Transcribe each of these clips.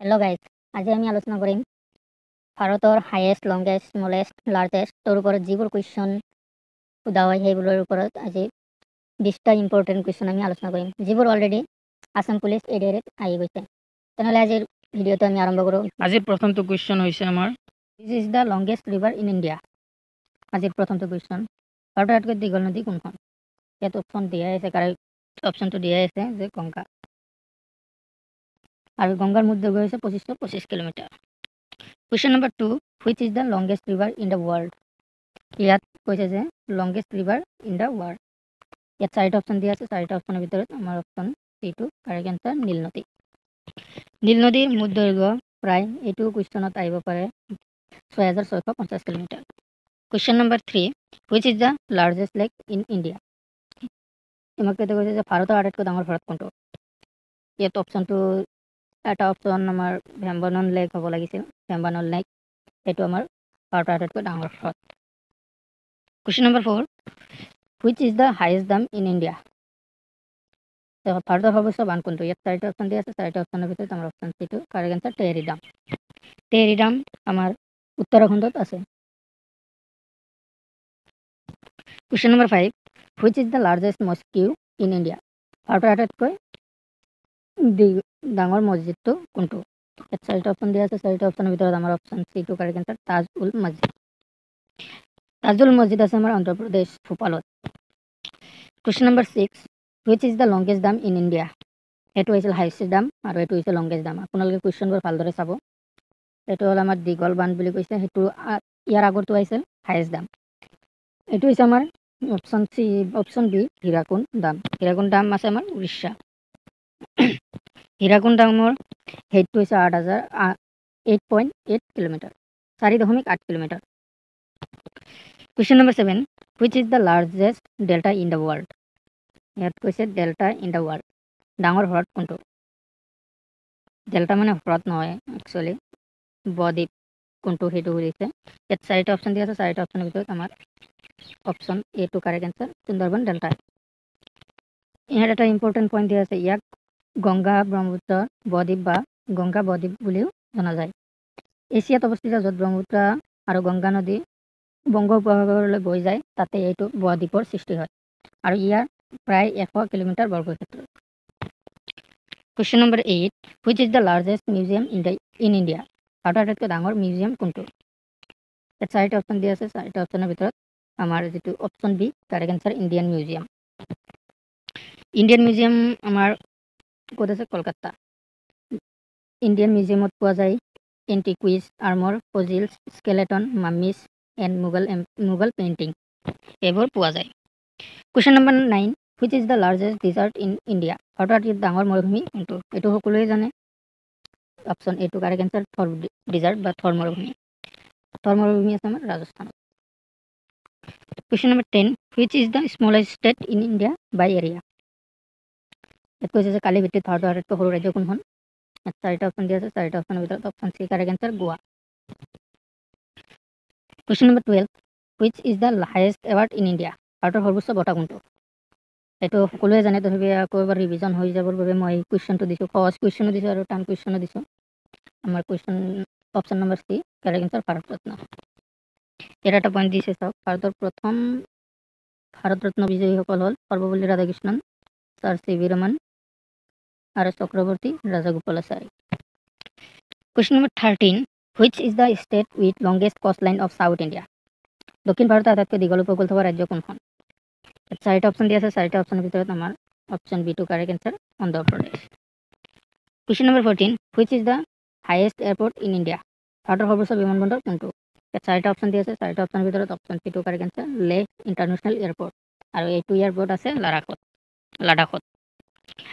Hello' guys, আজি আমি আলোচনা কৰিম ভাৰতৰ হায়েষ্ট, লংগেষ্ট, স্মলেষ্ট, লাৰ্জেষ্টৰ ওপৰত যিবোৰ কুৱেশ্যন সোধা হয় সেইবোৰৰ ওপৰত আজি 20টা ইম্পৰ্টেণ্ট কুৱেশ্যন আমি আলোচনা কৰিম, যিবোৰ অলৰেডি আছাম পুলিচ এডিআৰত আহি গৈছে। তেনেহ'লে আজিৰ ভিডিঅ'টো আমি আৰম্ভ কৰোঁ। আজিৰ প্ৰথমটো কুৱেশ্যন হৈছে আমাৰ which is the longest river in India. আজিৰ প্ৰথমটো কুৱেশ্যন, ভাৰতৰ আটাইতকৈ দীঘল নদী কোনখন? ইয়াত অপশ্যন দিয়াই আছে, অপশ্যনটো দিয়াই আছে যে গংগা, আৰু গংগাৰ মুঠ দৈৰ্ঘ্য হৈছে 2525 kilometre. Question number 2, which is the longest river in the world. ইয়াত কৈছে যে longest river in the world. ইয়াত 4টা অপশ্যন দিয়া আছে, 4টা অপশ্যনৰ ভিতৰত আমাৰ অপশ্যন এইটো কাৰেক্ট এনচাৰ নীল নদী। নীল নদীৰ মুঠ দৈৰ্ঘ্য প্ৰায় এইটো কুৱেশ্যনত আহিব পাৰে 6650 kilometre. Question number 3, which is the largest lake in India. তোমাক এইটো কৈছে যে ভাৰতৰ আটাইতকৈ ডাঙৰ হ্ৰদ কোনটো? ইয়াত অপশ্যনটো এটা অপশ্যন আমাৰ ভেম্বানল লেক হ'ব লাগিছিল, ভেম্বানল লেক এইটো আমাৰ ভাৰতৰ আটাইতকৈ ডাঙৰ হ্ৰদ। Question number 4, which is the highest dam in India. ভাৰতৰ সৰ্বোচ্চ বান্ধ কোনটো? ইয়াত 4টা অপশ্যন দিয়া আছে, 4টা অপশ্যনৰ ভিতৰত আমাৰ অপশ্যন চিটো কাৰেক্ট এনচাৰ টেহৰী ডাম। টেহৰী ডাম আমাৰ উত্তৰাখণ্ডত আছে। Question number 5, which is the largest mosque in India. ভাৰতৰ আটাইতকৈ ডাঙৰ মছজিদটো কোনটো? ইয়াত 4টা অপশ্যন দিয়া আছে, 4টা অপশ্যনৰ ভিতৰত আমাৰ অপশ্যন চিটো কাৰেক্ট এনচাৰ তাজ-উল মছজিদ। তাজ-উল মছজিদ আছে আমাৰ অন্ধ্ৰপ্ৰদেশ, ভূপালত। Question number 6, which is the longest dam in India. এইটো হৈছিল হাইয়েষ্ট ডাম আৰু এইটো হৈছে লংগেষ্ট ডাম। আপোনালোকে কুৱেশ্যনবোৰ ভালদৰে চাব। এইটো হ'ল আমাৰ দীঘল বান্ধ বুলি কৈছে, সেইটো ইয়াৰ আগৰটো আহিছিল হাইয়েষ্ট ডাম। এইটো হৈছে আমাৰ অপশ্যন বি হীৰাকুণ্ড ডাম। হীৰাকুণ্ড ডাম আছে আমাৰ উৰিষ্যা। হীৰাকুণ্ড ডামৰ হেইটটো হৈছে 8.8 kilometre, 4.8 kilometre. Question number 7, which is the largest delta in the world. ইয়াত কৈছে ডেল্টা ইন দ্য ৱৰ্ল্ড, ডাঙৰ হ্ৰদ কোনটো? ডেল্টা মানে হ্ৰদ নহয়, একচুৱেলি বদ্বীপ কোনটো সেইটো সুধিছে। ইয়াত 4টা অপশ্যন দিয়া আছে, 4টা অপশ্যনৰ ভিতৰত আমাৰ অপশ্যন এটো কাৰেক্ট এনচাৰ সুন্দৰবন ডেল্টা। ইয়াত এটা ইম্পৰ্টেণ্ট পইণ্ট দিয়া আছে, ইয়াক গংগা ব্ৰহ্মপুত্ৰ বদ্বীপ বা গংগা বদ্বীপ বুলিও জনা যায়। এছিয়াত অৱস্থিত, য'ত ব্ৰহ্মপুত্ৰ আৰু গংগা নদী বংগোপসাগৰলৈ বৈ যায়, তাতে এইটো বদ্বীপৰ সৃষ্টি হয়, আৰু ইয়াৰ প্ৰায় 100 কিলোমিটাৰ বৰ্গক্ষেত্ৰ। Question number 8, which is the largest museum in India. ভাৰতৰ আটাইতকৈ ডাঙৰ মিউজিয়াম কোনটো? ইয়াত 4টা অপশ্যন দিয়া আছে, 4টা অপশ্যনৰ ভিতৰত আমাৰ যিটো option B correct answer Indian museum. Indian museum আমাৰ ক'ত আছে? কলকাতা। ইণ্ডিয়ান মিউজিয়ামত পোৱা যায় antiques, armour, fossils, skeleton, mummies and Mughal painting, এইবোৰ পোৱা যায়। Question number 9, which is the largest desert in India. ভাৰতৰ আটাইতকৈ ডাঙৰ মৰুভূমি কোনটো? এইটো সকলোৱে জানে, অপশ্যন এটো কাৰেক্ট এনচাৰ থৰ ডিজাৰ্ট বা থৰ মৰুভূমি। থৰ মৰুভূমি আছে আমাৰ ৰাজস্থানত। Question number 10, which is the smallest state in India by area. ইয়াত কৈছে যে কালি ভিত্তিত ভাৰতৰ আটাইতকৈ সৰু ৰাজ্য কোনখন? ইয়াত 4টা অপশ্যন দিয়া আছে, 4টা অপশ্যনৰ ভিতৰত option C correct answer Goa. Question number 12, which is the highest award in India. ভাৰতৰ সৰ্বোচ্চ বঁটা কোনটো? এইটো সকলোৱে জানে, তথাপি আকৌ এবাৰ ৰিভিজন হৈ যাবৰ বাবে মই কুৱেশ্যনটো দিছোঁ, সহজ কুৱেশ্যনো দিছোঁ আৰু টান কুৱেশ্যনো দিছোঁ। আমাৰ question option number C correct answer Bharat Ratna. ইয়াৰ এটা পইণ্ট দিছে চাওক, ভাৰতৰ প্ৰথম ভাৰত ৰত্ন বিজয়ীসকল হ'ল সৰ্বপল্লী ৰাধাকৃষ্ণন, ছাৰ চি.ভি. ৰমন আৰু Chakraborty Rajagopalachari. Question number 13, which is the state with longest কষ্ট লাইন অফ চাউথ ইণ্ডিয়া। দক্ষিণ ভাৰতৰ আটাইতকৈ দীঘল উপকূল থকা ৰাজ্য কোনখন? 4টা অপশ্যন দিয়া আছে, 4টা অপশ্যনৰ ভিতৰত আমাৰ option B to correct answer Andhra Pradesh. Question number 14, which is the highest airport in India. ভাৰতৰ সৰ্বোচ্চ বিমানবন্দৰ কোনটো? ইয়াত 4টা অপশ্যন দিয়া আছে, 4টা অপশ্যনৰ ভিতৰত option C two correct answer Leh international airport, আৰু এইটো এয়াৰপৰ্ট আছে লাডাখত।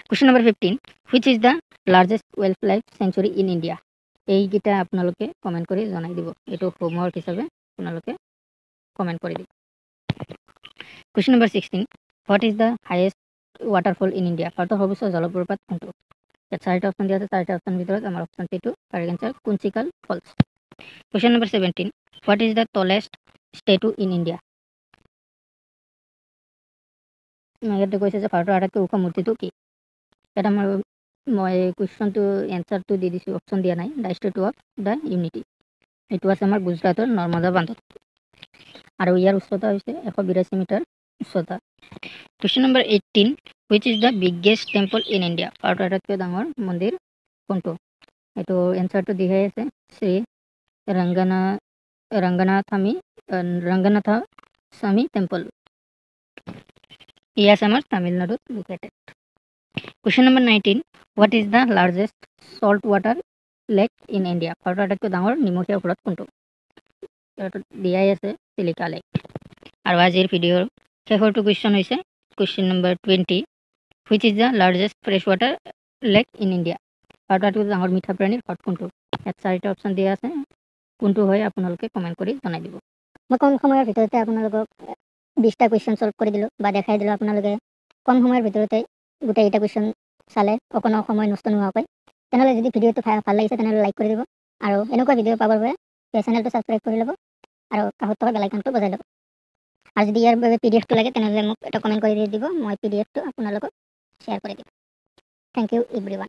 Question number 15, which is the largest wildlife sanctuary in India. এইকেইটা আপোনালোকে কমেণ্ট কৰি জনাই দিব, এইটো হোমৱৰ্ক হিচাপে আপোনালোকে কমেণ্ট কৰি দিব। Question number 16, what is the highest waterfall in India. ভাৰতৰ সৰ্বোচ্চ জলপ্ৰপাত কোনটো? ইয়াত 4টা অপশ্যন দিয়া আছে, 4টা অপশ্যনৰ ভিতৰত আমাৰ option C two correct answer Kunchikal falls. Question number 17, what is the tallest statue in India. ইয়াতে কৈছে যে ভাৰতৰ আটাইতকৈ ওখ মূৰ্তিটো কি? ইয়াত আমাৰ মই কুৱেশ্যনটো এনচাৰটো দি দিছোঁ, অপশ্যন দিয়া নাই। The statue of the unity, এইটো আছে আমাৰ গুজৰাটৰ নৰ্মদা বান্ধত, আৰু ইয়াৰ উচ্চতা হৈছে 182 মিটাৰ উচ্চতা। Question number 18, which is the biggest temple in India? ভাৰতৰ আটাইতকৈ ডাঙৰ মন্দিৰ কোনটো? এইটো এনচাৰটো দিহে আছে, শ্ৰী ৰংগনাথ স্বামী টেম্পল। ই আছে আমাৰ তামিলনাডুত located. Question number 19, what is the largest salt water lake in India? ভাৰতৰ আটাইতকৈ ডাঙৰ নিমখীয়া হ্ৰদ কোনটো? এইটো দিয়াই আছে চিলিকা লেক। আৰু আজিৰ ভিডিঅ'ৰ শেষৰটো কুৱেশ্যন হৈছে question number 20, which is the largest fresh water lake in India? ভাৰতৰ আটাইতকৈ ডাঙৰ মিঠা প্ৰাণীৰ হ্ৰদ কোনটো? ইয়াত 4টা অপশ্যন দিয়া আছে, কোনটো হয় আপোনালোকে কমেণ্ট কৰি জনাই দিব। মই কম সময়ৰ ভিতৰতে আপোনালোকক 20টা কুৱেশ্যন সলভ কৰি দিলোঁ বা দেখাই দিলোঁ। আপোনালোকে কম সময়ৰ ভিতৰতে গোটেইকেইটা কুৱেশ্যন চালে, অকণো সময় নষ্ট নোহোৱাকৈ। তেনেহ'লে যদি ভিডিঅ'টো ভাল লাগিছে তেনেহ'লে লাইক কৰি দিব, আৰু এনেকুৱা ভিডিঅ' পাবৰ বাবে চেনেলটো ছাবস্ক্ৰাইব কৰি ল'ব, আৰু কাষত থকা বেল আইকনটো বজাই ল'ব। আৰু যদি ইয়াৰ বাবে PDF টো লাগে তেনেহ'লে মোক এটা কমেণ্ট কৰি দিব, মই PDF টো আপোনালোকক শ্বেয়াৰ কৰি দিম। Thank you everyone.